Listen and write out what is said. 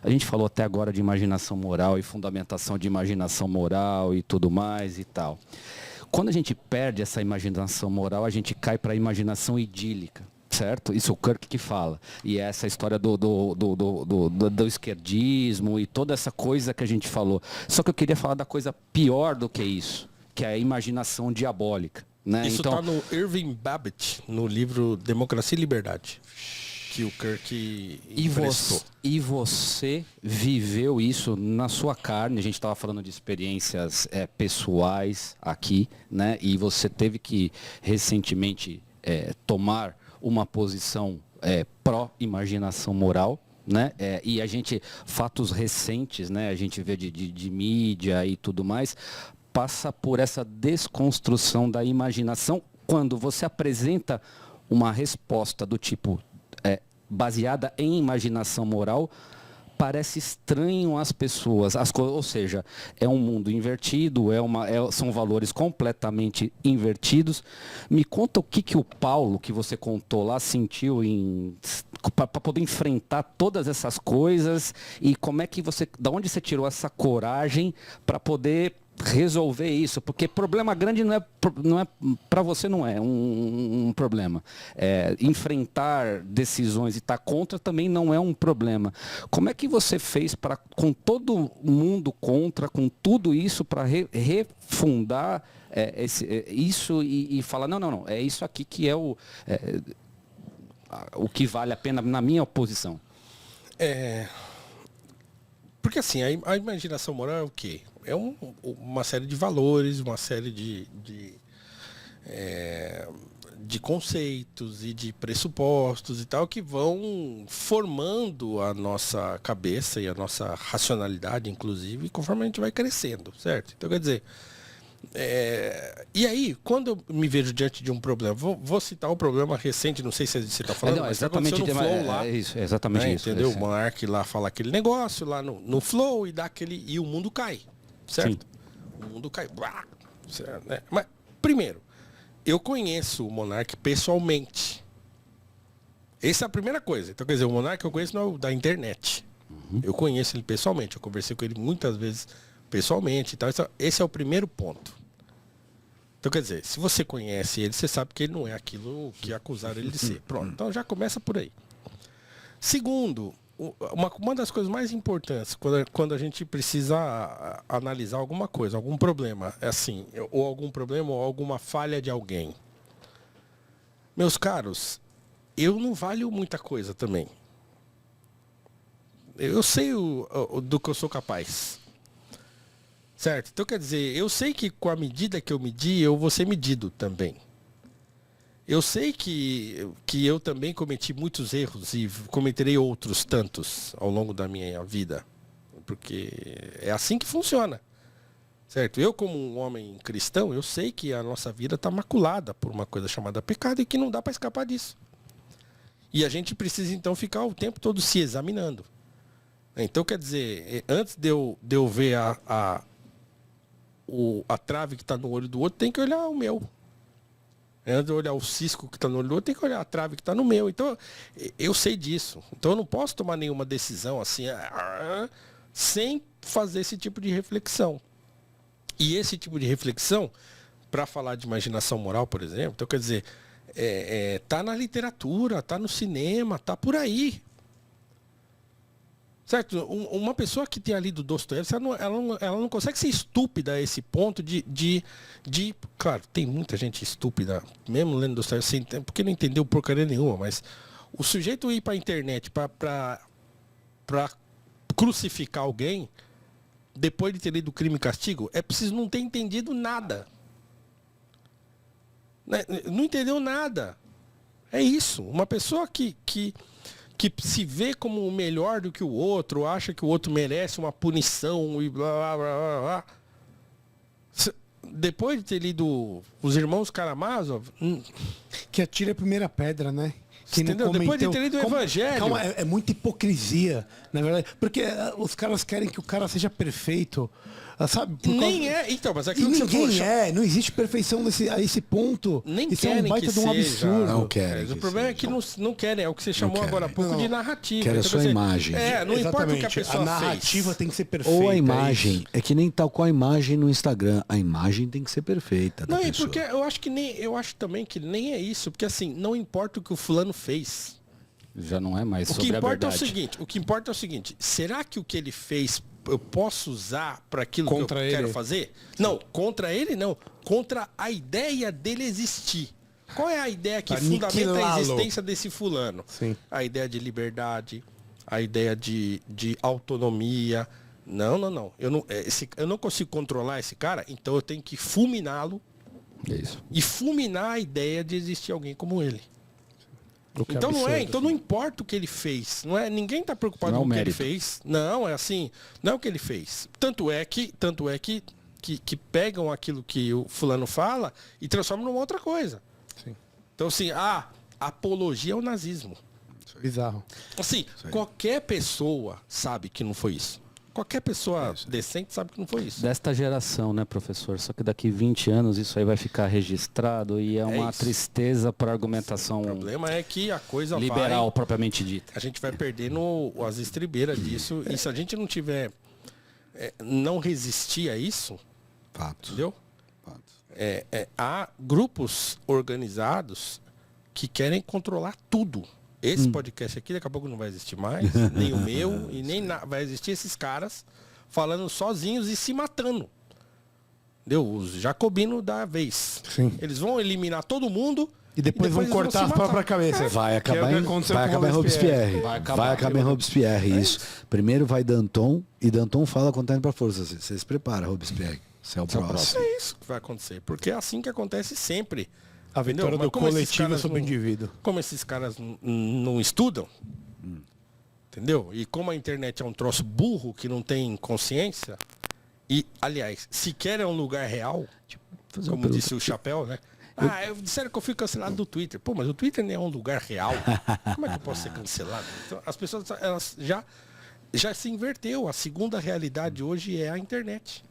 A gente falou até agora de imaginação moral e fundamentação de imaginação moral e tudo mais e tal. Quando a gente perde essa imaginação moral, a gente cai para a imaginação idílica. Certo? Isso é o Kirk que fala. E é essa história do esquerdismo e toda essa coisa que a gente falou. Só que eu queria falar da coisa pior do que isso, que é a imaginação diabólica. Né? Isso então, está no Irving Babbitt, no livro Democracia e Liberdade, que o Kirk emprestou. E você viveu isso na sua carne. A gente estava falando de experiências pessoais aqui, né? E você teve que recentemente tomar uma posição pró-imaginação moral, né? E a gente, fatos recentes, né? A gente vê de mídia e tudo mais, passa por essa desconstrução da imaginação quando você apresenta uma resposta do tipo baseada em imaginação moral. Parece estranho às pessoas, ou seja, é um mundo invertido, são valores completamente invertidos. Me conta o que o Paulo, que você contou lá, sentiu para poder enfrentar todas essas coisas e como é que da onde você tirou essa coragem para poder resolver isso, porque problema grande não é para você, não é um problema. Enfrentar decisões e estar contra também não é um problema. Como é que você fez para, com todo mundo contra, com tudo isso, para refundar isso e falar, não, é isso aqui que é o que vale a pena na minha oposição? Porque assim, a imaginação moral é o quê? É uma série de valores, uma série de conceitos e de pressupostos e tal que vão formando a nossa cabeça e a nossa racionalidade, inclusive, conforme a gente vai crescendo, certo? Então, quer dizer, e aí, quando eu me vejo diante de um problema, vou citar um problema recente, não sei se você está falando, mas exatamente, no Flow lá. Exatamente isso. Entendeu? O Monark lá fala aquele negócio lá no Flow e e o mundo cai, certo? Sim. O mundo cai. Certo, né? Mas, primeiro, eu conheço o Monark pessoalmente. Essa é a primeira coisa. Então, quer dizer, o Monark eu conheço da internet. Uhum. Eu conheço ele pessoalmente. Eu conversei com ele muitas vezes pessoalmente e tal. Esse é o primeiro ponto. Então, quer dizer, se você conhece ele, você sabe que ele não é aquilo que acusaram ele de ser. Pronto. Então, já começa por aí. Segundo, uma das coisas mais importantes quando a gente precisa analisar alguma coisa, algum problema, ou algum problema ou alguma falha de alguém. Meus caros, eu não valho muita coisa também. Eu sei do que eu sou capaz. Certo? Então, quer dizer, eu sei que com a medida que eu medi, eu vou ser medido também. Eu sei que eu também cometi muitos erros e cometerei outros tantos ao longo da minha vida. Porque é assim que funciona. Certo? Eu, como um homem cristão, eu sei que a nossa vida está maculada por uma coisa chamada pecado e que não dá para escapar disso. E a gente precisa, então, ficar o tempo todo se examinando. Então, quer dizer, antes de eu ver a trave que está no olho do outro, tem que olhar o meu. Antes de olhar o cisco que está no olho do outro, tem que olhar a trave que está no meu. Então, eu sei disso. Então, eu não posso tomar nenhuma decisão assim, sem fazer esse tipo de reflexão. E esse tipo de reflexão, para falar de imaginação moral, por exemplo, então, quer dizer, tá na literatura, tá no cinema, tá por aí. Certo? Uma pessoa que tenha lido Dostoiévski, ela não consegue ser estúpida a esse ponto de... Claro, tem muita gente estúpida, mesmo lendo Dostoiévski, porque não entendeu porcaria nenhuma, mas o sujeito ir para a internet para crucificar alguém, depois de ter lido Crime e Castigo, é preciso não ter entendido nada. Não entendeu nada. É isso. Uma pessoa que se vê como o melhor do que o outro, acha que o outro merece uma punição e blá, blá, blá, blá. Depois de ter lido Os Irmãos Karamazov... Que atira a primeira pedra, né? que não entendeu? comentou. Depois de ter lido o Evangelho. Calma, é muita hipocrisia, na verdade. Porque os caras querem que o cara seja perfeito. Sabe? Nem é. Então, mas E aquilo que você ninguém falou, não existe perfeição a esse ponto. nem Isso é querem um baita que de um seja. absurdo. Não querem. Mas o que problema é seja. que não querem, é o que você chamou agora há pouco de narrativa. Querem Então, só quer dizer, imagem. não importa o que a Exatamente. pessoa A narrativa fez. tem que ser perfeita. Ou a é imagem. isso. É que nem tal qual a imagem no Instagram. A imagem tem que ser perfeita da Não, e pessoa. porque eu acho também que nem é isso, porque assim, não importa o que o fulano fez. Já não é mais O que sobre a importa é o verdade. seguinte, será que o que ele fez eu posso usar para aquilo Contra que eu ele? quero fazer? Não, contra ele não, contra a ideia dele existir. Qual é a ideia que fundamenta a Aniquilá-lo. existência desse fulano? Sim. A ideia de liberdade, a ideia de autonomia. Não. Eu não consigo controlar esse cara, então eu tenho que fulminá-lo É isso. e fulminar a ideia de existir alguém como ele. O que é Então absurdo. então não importa o que ele fez, não é, ninguém está preocupado Não é com o o que ele mérito. fez. Não, é assim, não é o que ele fez. Tanto é que pegam aquilo que o fulano fala e transformam numa outra coisa. Sim. Então assim, apologia ao nazismo. Bizarro. Assim, qualquer pessoa sabe que não foi isso. Qualquer pessoa decente sabe que não foi isso. Desta geração, né, professor? Só que daqui 20 anos isso aí vai ficar registrado e é uma isso. tristeza para a argumentação O problema é que a coisa liberal propriamente dita. a gente vai perdendo as estribeiras disso. E se a gente não tiver, não resistir a isso, Fato. entendeu? Fato. Há grupos organizados que querem controlar tudo. Esse podcast aqui daqui a pouco não vai existir mais, nem o meu, e nem vai existir esses caras falando sozinhos e se matando. Entendeu? Os jacobinos da vez. Sim. Eles vão eliminar todo mundo E depois vão eles cortar se a própria matar. cabeça. Vai acabar, Que é o em, que aconteceu vai com acabar em Robespierre. Vai acabar. Vai acabar em Robespierre, isso. Primeiro vai Danton, e Danton fala quando tá indo pra força. Vocês preparam, Robespierre. Você é o próximo. É isso que vai acontecer, porque é assim que acontece sempre. A vitória Mas do como esses coletivo caras sobre o não- indivíduo. Como esses caras não estudam, entendeu? E como a internet é um troço burro que não tem consciência, e, aliás, sequer é um lugar real, Fazer uma como pergunta. disse o Chapéu, né? Disseram que eu fui cancelado do Twitter. Pô, mas o Twitter nem é um lugar real. Como é que eu posso ser cancelado? Então, as pessoas, elas já se inverteu. A segunda realidade hoje é a internet.